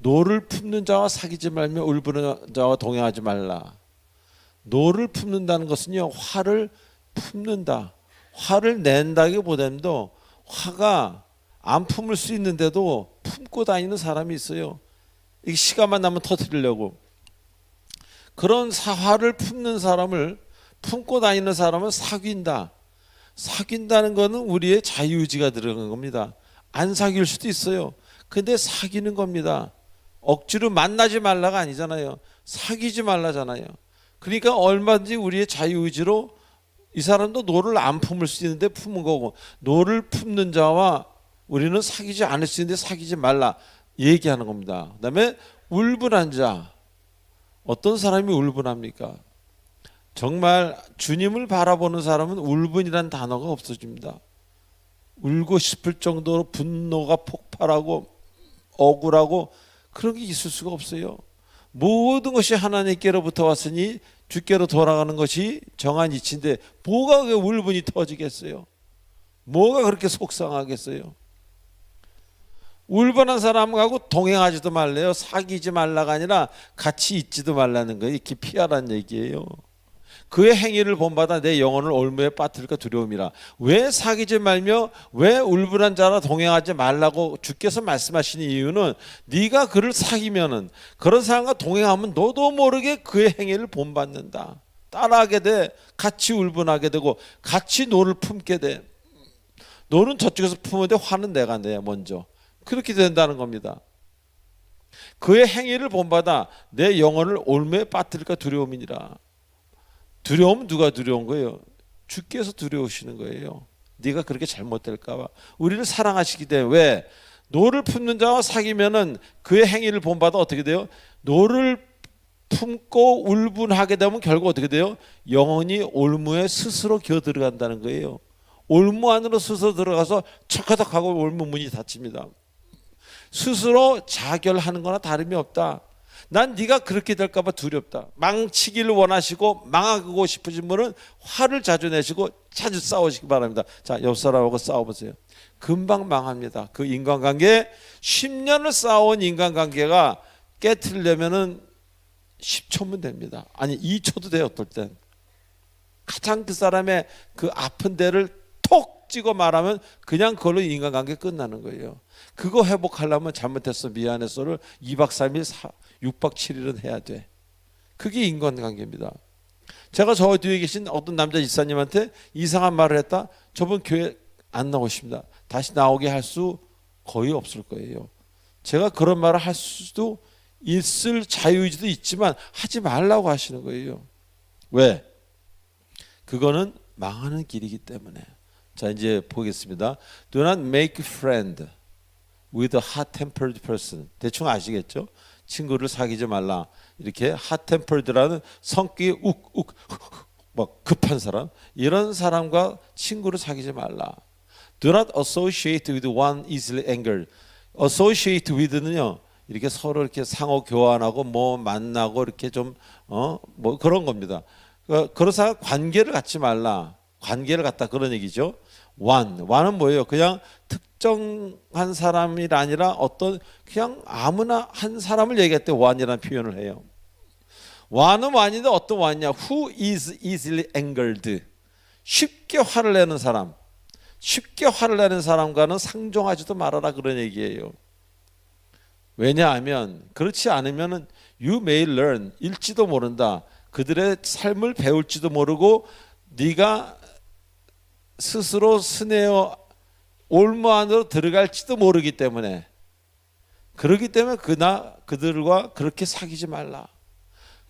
노를 품는 자와 사귀지 말며 울부는 자와 동행하지 말라. 노를 품는다는 것은요, 화를 품는다. 화를 낸다기보다도 화가 안 품을 수 있는데도 품고 다니는 사람이 있어요. 이게 시간만 나면 터뜨리려고. 그런 화를 품는 사람을, 품고 다니는 사람을 사귄다. 사귄다는 것은 우리의 자유의지가 들어간 겁니다. 안 사귈 수도 있어요. 근데 사귀는 겁니다. 억지로 만나지 말라가 아니잖아요. 사귀지 말라잖아요. 그러니까 얼마든지 우리의 자유의지로 이 사람도 노를 안 품을 수 있는데 품은 거고, 노를 품는 자와 우리는 사귀지 않을 수 있는데 사귀지 말라 얘기하는 겁니다. 그 다음에 울분한 자. 어떤 사람이 울분합니까? 정말 주님을 바라보는 사람은 울분이란 단어가 없어집니다. 울고 싶을 정도로 분노가 폭발하고 억울하고 그런 게 있을 수가 없어요. 모든 것이 하나님께로부터 왔으니 주께로 돌아가는 것이 정한 이치인데 뭐가 그 울분이 터지겠어요? 뭐가 그렇게 속상하겠어요? 울분한 사람하고 동행하지도 말래요. 사귀지 말라가 아니라 같이 있지도 말라는 거예요. 이렇게 피하라는 얘기예요. 그의 행위를 본받아 내 영혼을 올무에 빠뜨릴까 두려움이라. 왜 사귀지 말며 왜 울분한 자라 동행하지 말라고 주께서 말씀하시는 이유는, 네가 그를 사귀면은, 그런 사람과 동행하면 너도 모르게 그의 행위를 본받는다. 따라하게 돼. 같이 울분하게 되고 같이 노를 품게 돼. 노는 저쪽에서 품는데 화는 내가 내 먼저. 그렇게 된다는 겁니다. 그의 행위를 본받아 내 영혼을 올무에 빠뜨릴까 두려움이니라. 두려움은 누가 두려운 거예요? 주께서 두려우시는 거예요. 네가 그렇게 잘못될까 봐. 우리를 사랑하시기 때문에. 왜? 노를 품는 자와 사귀면은 그의 행위를 본받아 어떻게 돼요? 노를 품고 울분하게 되면 결국 어떻게 돼요? 영혼이 올무에 스스로 기어 들어간다는 거예요. 올무 안으로 스스로 들어가서 척하덕하고 올무 문이 닫힙니다. 스스로 자결하는 거나 다름이 없다. 난 네가 그렇게 될까 봐 두렵다. 망치기를 원하시고 망하고 싶으신 분은 화를 자주 내시고 자주 싸우시기 바랍니다. 자, 옆 사람하고 싸워보세요. 금방 망합니다. 그 인간관계, 10년을 싸워온 인간관계가 깨트리려면은 10초면 됩니다. 아니 2초도 돼요. 어떨 땐 가장 그 사람의 그 아픈 데를 톡 찍어 말하면 그냥 그걸로 인간관계 끝나는 거예요. 그거 회복하려면 잘못했어 미안해서를 2박 3일 6박 7일은 해야 돼. 그게 인간관계입니다. 제가 저 뒤에 계신 어떤 남자 집사님한테 이상한 말을 했다. 저분 교회 안 나오십니다. 다시 나오게 할 수 거의 없을 거예요. 제가 그런 말을 할 수도 있을 자유의지도 있지만 하지 말라고 하시는 거예요. 왜? 그거는 망하는 길이기 때문에. 자, 이제 보겠습니다. Do not make friend with a hot-tempered person. 대충 아시겠죠? 친구를 사귀지 말라. 이렇게 hot-tempered라는 성격이 욱욱 막 급한 사람, 이런 사람과 친구를 사귀지 말라. Do not associate with one easily angered. associate with는요, 이렇게 서로 이렇게 상호 교환하고 뭐 만나고 이렇게 좀 뭐 그런 겁니다. 그런 사람 관계를 갖지 말라. 관계를 갖다 그런 얘기죠. one은 뭐예요? 그냥 특정한 사람이 아니라 어떤 그냥 아무나 한 사람을 얘기할 때 one이라는 표현을 해요. one은 one인데 어떤 one이냐? Who is easily angered. 쉽게 화를 내는 사람. 쉽게 화를 내는 사람과는 상종하지도 말아라 그런 얘기예요. 왜냐하면 그렇지 않으면 you may learn, 읽지도 모른다. 그들의 삶을 배울지도 모르고 네가 스스로 스내어 올무 안으로 들어갈지도 모르기 때문에, 그렇기 때문에 그들과 그렇게 사귀지 말라.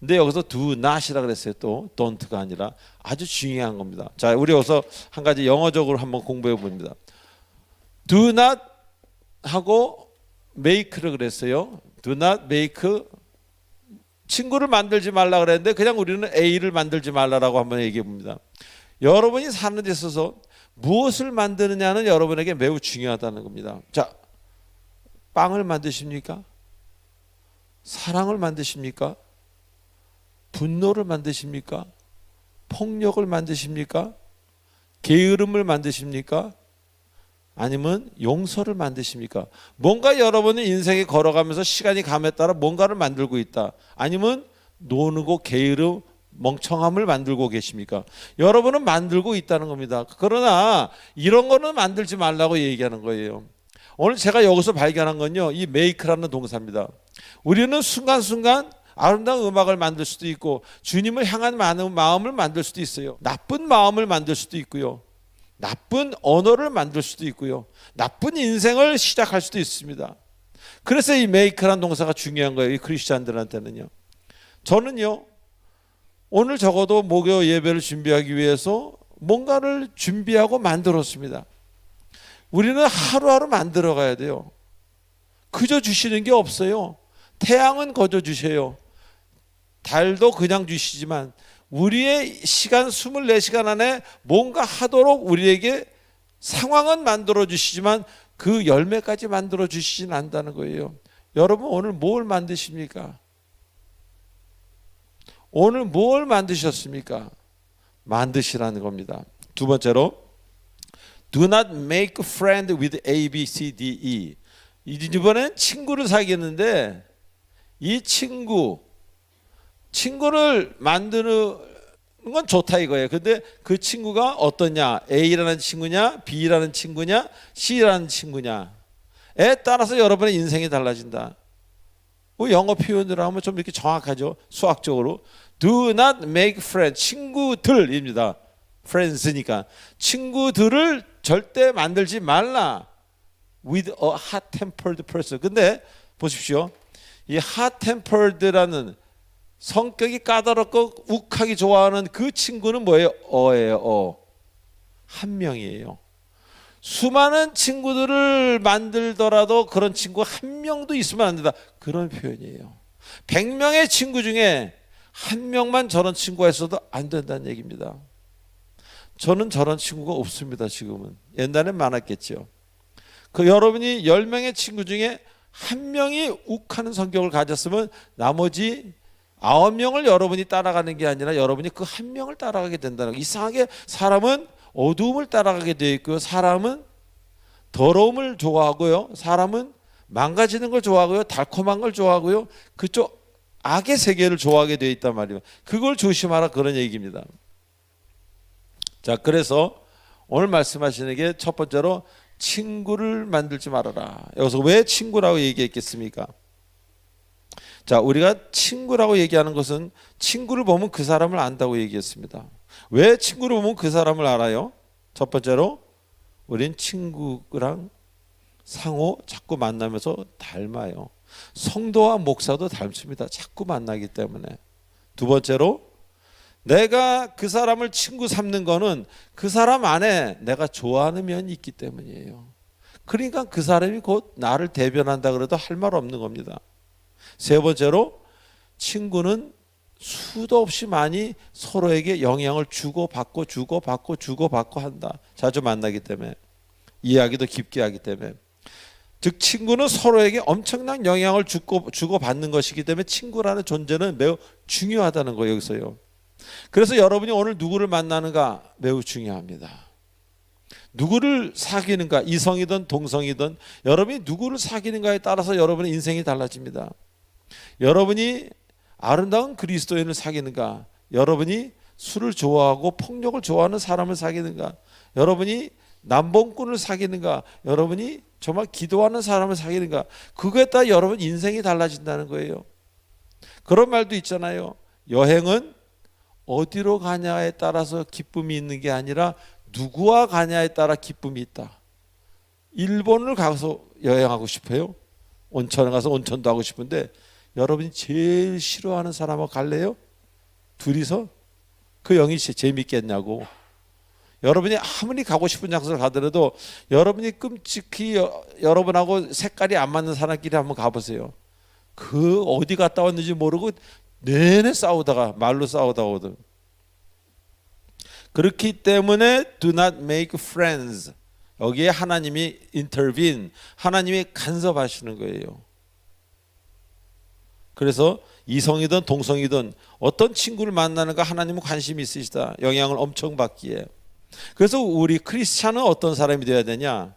근데 여기서 do not이라 그랬어요. 또 don't가 아니라 아주 중요한 겁니다. 자, 우리 여기서 한 가지 영어적으로 한번 공부해 봅니다. do not 하고 make를 그랬어요. do not make, 친구를 만들지 말라 그랬는데 그냥 우리는 A를 만들지 말라라고 한번 얘기해 봅니다. 여러분이 사는 데 있어서 무엇을 만드느냐는 여러분에게 매우 중요하다는 겁니다. 자, 빵을 만드십니까? 사랑을 만드십니까? 분노를 만드십니까? 폭력을 만드십니까? 게으름을 만드십니까? 아니면 용서를 만드십니까? 뭔가 여러분의 인생에 걸어가면서 시간이 감에 따라 뭔가를 만들고 있다. 아니면 노는고 게으름 멍청함을 만들고 계십니까? 여러분은 만들고 있다는 겁니다. 그러나 이런 거는 만들지 말라고 얘기하는 거예요. 오늘 제가 여기서 발견한 건요, 이 메이크라는 동사입니다. 우리는 순간순간 아름다운 음악을 만들 수도 있고 주님을 향한 많은 마음을 만들 수도 있어요. 나쁜 마음을 만들 수도 있고요, 나쁜 언어를 만들 수도 있고요, 나쁜 인생을 시작할 수도 있습니다. 그래서 이 메이크라는 동사가 중요한 거예요, 이 크리스찬들한테는요. 저는요, 오늘 적어도 목요 예배를 준비하기 위해서 뭔가를 준비하고 만들었습니다. 우리는 하루하루 만들어 가야 돼요. 그저 주시는 게 없어요. 태양은 거저 주셔요. 달도 그냥 주시지만 우리의 시간 24시간 안에 뭔가 하도록 우리에게 상황은 만들어 주시지만 그 열매까지 만들어 주시진 않는다는 거예요. 여러분 오늘 뭘 만드십니까? 오늘 뭘 만드셨습니까? 만드시라는 겁니다. 두 번째로 Do not make friend with A, B, C, D, E. 이번엔 친구를 사귀었는데 이 친구를 만드는 건 좋다 이거예요. 근데 그 친구가 어떠냐? A라는 친구냐? B라는 친구냐? C라는 친구냐에 따라서 여러분의 인생이 달라진다. 영어 표현으로 하면 좀 이렇게 정확하죠. 수학적으로 Do not make friends, 친구들입니다. friends니까 친구들을 절대 만들지 말라 with a hot-tempered person. 근데 보십시오, 이 hot-tempered라는 성격이 까다롭고 욱하기 좋아하는 그 친구는 뭐예요? 어예요. 한 명이에요. 수많은 친구들을 만들더라도 그런 친구 한 명도 있으면 안 된다, 그런 표현이에요. 100명의 친구 중에 한 명만 저런 친구가 있어도 안 된다는 얘기입니다. 저는 저런 친구가 없습니다. 지금은. 옛날엔 많았겠죠. 여러분이 10명의 친구 중에 한 명이 욱하는 성격을 가졌으면 나머지 9명을 여러분이 따라가는 게 아니라 여러분이 그 한 명을 따라가게 된다는 거예요. 이상하게 사람은 어두움을 따라가게 되어 있고요, 사람은 더러움을 좋아하고요, 사람은 망가지는 걸 좋아하고요, 달콤한 걸 좋아하고요, 그쪽 악의 세계를 좋아하게 되어 있단 말이에요. 그걸 조심하라, 그런 얘기입니다. 자, 그래서 오늘 말씀하시는 게 첫 번째로 친구를 만들지 말아라. 여기서 왜 친구라고 얘기했겠습니까? 자, 우리가 친구라고 얘기하는 것은 친구를 보면 그 사람을 안다고 얘기했습니다. 왜 친구를 보면 그 사람을 알아요? 첫 번째로 우린 친구랑 상호 자꾸 만나면서 닮아요. 성도와 목사도 닮습니다. 자꾸 만나기 때문에. 두 번째로 내가 그 사람을 친구 삼는 거는 그 사람 안에 내가 좋아하는 면이 있기 때문이에요. 그러니까 그 사람이 곧 나를 대변한다 그래도 할 말 없는 겁니다. 세 번째로 친구는 수도 없이 많이 서로에게 영향을 주고받고 한다. 자주 만나기 때문에, 이야기도 깊게 하기 때문에. 즉 친구는 서로에게 엄청난 영향을 주고받는 것이기 때문에 친구라는 존재는 매우 중요하다는 거예요. 여기서요. 그래서 여러분이 오늘 누구를 만나는가 매우 중요합니다. 누구를 사귀는가, 이성이든 동성이든 여러분이 누구를 사귀는가에 따라서 여러분의 인생이 달라집니다. 여러분이 아름다운 그리스도인을 사귀는가, 여러분이 술을 좋아하고 폭력을 좋아하는 사람을 사귀는가, 여러분이 남봉꾼을 사귀는가, 여러분이 정말 기도하는 사람을 사귀는가, 그거에 따라 여러분 인생이 달라진다는 거예요. 그런 말도 있잖아요. 여행은 어디로 가냐에 따라서 기쁨이 있는 게 아니라 누구와 가냐에 따라 기쁨이 있다. 일본을 가서 여행하고 싶어요? 온천에 가서 온천도 하고 싶은데 여러분이 제일 싫어하는 사람하고 갈래요? 둘이서? 그 영이 재밌겠냐고. 여러분이 아무리 가고 싶은 장소를 가더라도 여러분이 끔찍히 여러분하고 색깔이 안 맞는 사람끼리 한번 가보세요. 그 어디 갔다 왔는지 모르고 내내 싸우다가, 말로 싸우다가 오든. 그렇기 때문에 do not make friends. 여기에 하나님이 intervene, 하나님이 간섭하시는 거예요. 그래서 이성이든 동성이든 어떤 친구를 만나는가 하나님은 관심이 있으시다. 영향을 엄청 받기에. 그래서 우리 크리스찬은 어떤 사람이 되어야 되냐?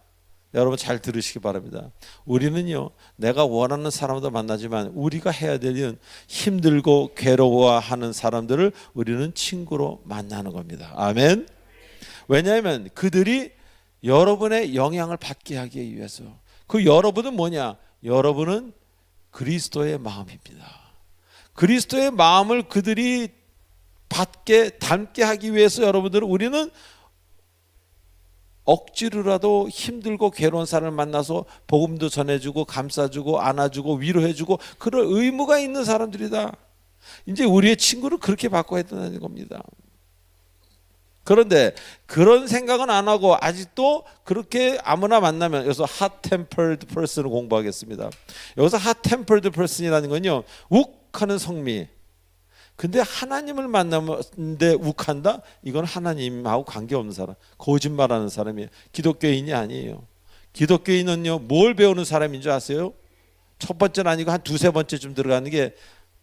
여러분 잘 들으시기 바랍니다. 우리는요, 내가 원하는 사람도 만나지만 우리가 해야 될 일은 힘들고 괴로워하는 사람들을 우리는 친구로 만나는 겁니다. 아멘. 왜냐하면 그들이 여러분의 영향을 받게 하기 위해서. 그 여러분은 뭐냐? 여러분은 그리스도의 마음입니다. 그리스도의 마음을 그들이 받게 닮게 하기 위해서 여러분들은 우리는 억지로라도 힘들고 괴로운 사람을 만나서 복음도 전해주고 감싸주고 안아주고 위로해주고 그럴 의무가 있는 사람들이다. 이제 우리의 친구를 그렇게 바꿔야 된다는 겁니다. 그런데 그런 생각은 안 하고 아직도 그렇게 아무나 만나면, 여기서 hot-tempered person을 공부하겠습니다. 여기서 hot-tempered person이라는 건요, 욱하는 성미. 근데 하나님을 만나는데 욱한다? 이건 하나님하고 관계없는 사람, 거짓말하는 사람이에요. 기독교인이 아니에요. 기독교인은요, 뭘 배우는 사람인 줄 아세요? 첫 번째는 아니고 한 두세 번째쯤 들어가는 게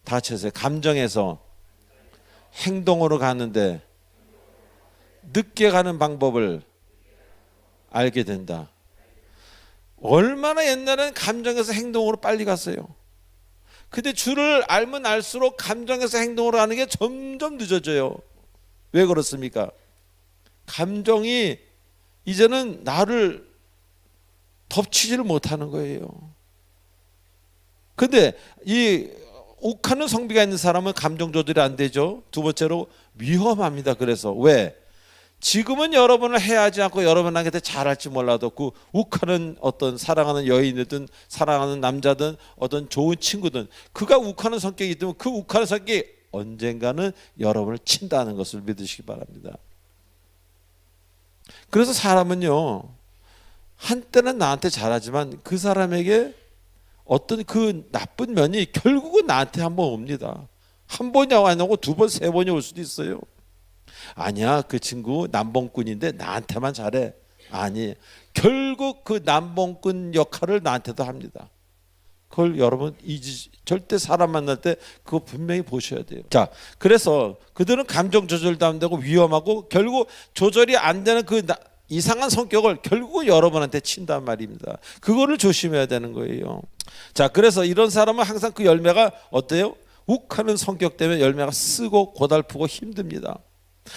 다 쳤어요. 감정에서 행동으로 가는데 늦게 가는 방법을 알게 된다. 얼마나 옛날에는 감정에서 행동으로 빨리 갔어요. 근데 주를 알면 알수록 감정에서 행동으로 가는 게 점점 늦어져요. 왜 그렇습니까? 감정이 이제는 나를 덮치지를 못하는 거예요. 근데 이 욱하는 성비가 있는 사람은 감정 조절이 안 되죠. 두 번째로 위험합니다. 그래서 왜? 지금은 여러분을 해하지 않고 여러분한테 잘할지 몰라도 그 욱하는 어떤 사랑하는 여인이든 사랑하는 남자든 어떤 좋은 친구든 그가 욱하는 성격이 있다면 그 욱하는 성격이 언젠가는 여러분을 친다는 것을 믿으시기 바랍니다. 그래서 사람은요, 한때는 나한테 잘하지만 그 사람에게 어떤 그 나쁜 면이 결국은 나한테 한번 옵니다. 한 번이 안 오고 두 번, 세 번이 올 수도 있어요. 아니야, 그 친구 남봉꾼인데 나한테만 잘해. 아니, 결국 그 남봉꾼 역할을 나한테도 합니다. 그걸 여러분 절대 사람 만날 때 그거 분명히 보셔야 돼요. 자, 그래서 그들은 감정 조절도 안 되고 위험하고 결국 조절이 안 되는 그 이상한 성격을 결국 여러분한테 친단 말입니다. 그거를 조심해야 되는 거예요. 자, 그래서 이런 사람은 항상 그 열매가 어때요? 욱하는 성격 때문에 열매가 쓰고 고달프고 힘듭니다.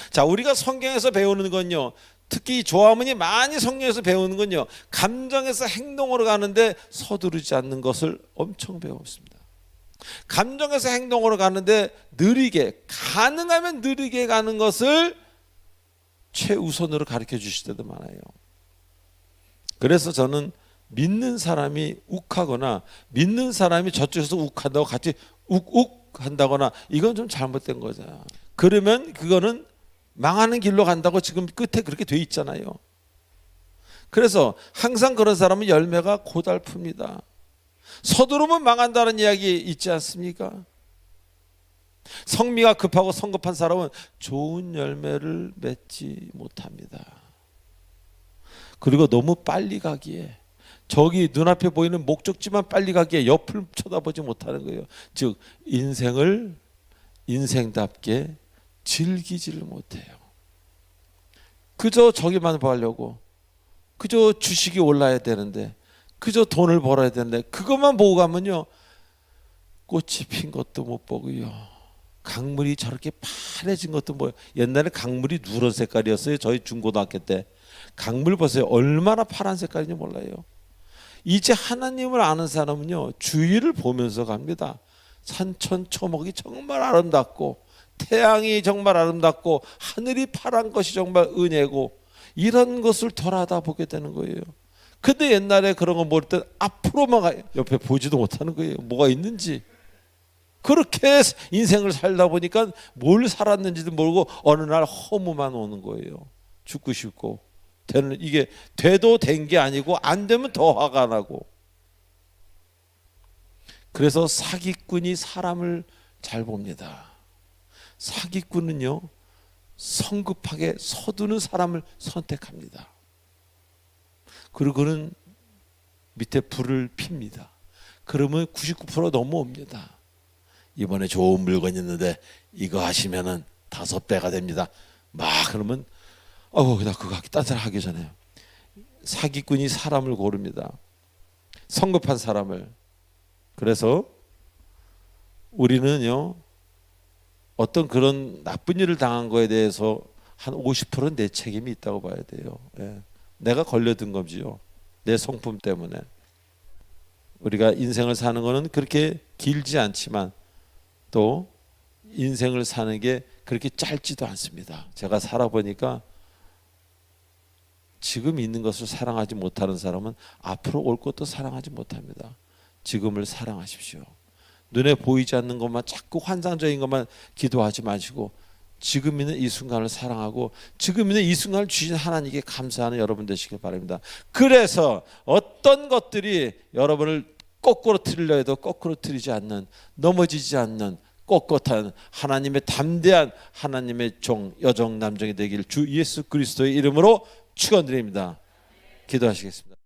자, 우리가 성경에서 배우는 건요, 특히 조화문이 많이 성경에서 배우는 건요, 감정에서 행동으로 가는데 서두르지 않는 것을 엄청 배웠습니다. 감정에서 행동으로 가는데 느리게, 가능하면 느리게 가는 것을 최우선으로 가르쳐 주실 때도 많아요. 그래서 저는 믿는 사람이 욱하거나 믿는 사람이 저쪽에서 욱한다고 같이 욱욱 한다거나 이건 좀 잘못된 거죠. 그러면 그거는 망하는 길로 간다고 지금 끝에 그렇게 돼 있잖아요. 그래서 항상 그런 사람은 열매가 고달픕니다. 서두르면 망한다는 이야기 있지 않습니까? 성미가 급하고 성급한 사람은 좋은 열매를 맺지 못합니다. 그리고 너무 빨리 가기에, 저기 눈앞에 보이는 목적지만 빨리 가기에 옆을 쳐다보지 못하는 거예요. 즉 인생을 인생답게 즐기지를 못해요. 그저 저기만 보려고, 그저 주식이 올라야 되는데, 그저 돈을 벌어야 되는데 그것만 보고 가면요, 꽃이 핀 것도 못 보고요, 강물이 저렇게 파래진 것도 뭐, 옛날에 강물이 누런 색깔이었어요. 저희 중고등학교 때 강물 보세요. 얼마나 파란 색깔인지 몰라요. 이제 하나님을 아는 사람은요, 주위를 보면서 갑니다. 산천 초목이 정말 아름답고 태양이 정말 아름답고 하늘이 파란 것이 정말 은혜고 이런 것을 돌아다 보게 되는 거예요. 근데 옛날에 그런 거 모를 때 앞으로만 옆에 보지도 못하는 거예요. 뭐가 있는지. 그렇게 인생을 살다 보니까 뭘 살았는지도 모르고 어느 날 허무만 오는 거예요. 죽고 싶고, 이게 돼도 된 게 아니고 안 되면 더 화가 나고. 그래서 사기꾼이 사람을 잘 봅니다. 사기꾼은요, 성급하게 서두는 사람을 선택합니다. 그리고 그는 밑에 불을 핍니다. 그러면 99% 넘어옵니다. 이번에 좋은 물건이 있는데 이거 하시면은 5배가 됩니다. 막 그러면 나 그거 딴 사람 하기 전에 사기꾼이 사람을 고릅니다. 성급한 사람을. 그래서 우리는요, 어떤 그런 나쁜 일을 당한 거에 대해서 한 50%는 내 책임이 있다고 봐야 돼요. 예. 내가 걸려든 거지요. 내 성품 때문에. 우리가 인생을 사는 거는 그렇게 길지 않지만 또 인생을 사는 게 그렇게 짧지도 않습니다. 제가 살아보니까 지금 있는 것을 사랑하지 못하는 사람은 앞으로 올 것도 사랑하지 못합니다. 지금을 사랑하십시오. 눈에 보이지 않는 것만 자꾸 환상적인 것만 기도하지 마시고 지금 있는 이 순간을 사랑하고 지금 있는 이 순간을 주신 하나님께 감사하는 여러분 되시길 바랍니다. 그래서 어떤 것들이 여러분을 거꾸로 틀려 해도 거꾸로 틀리지 않는, 넘어지지 않는 꼿꼿한 하나님의 담대한 하나님의 종, 여종, 남종이 되길 주 예수 그리스도의 이름으로 축원드립니다. 기도하시겠습니다.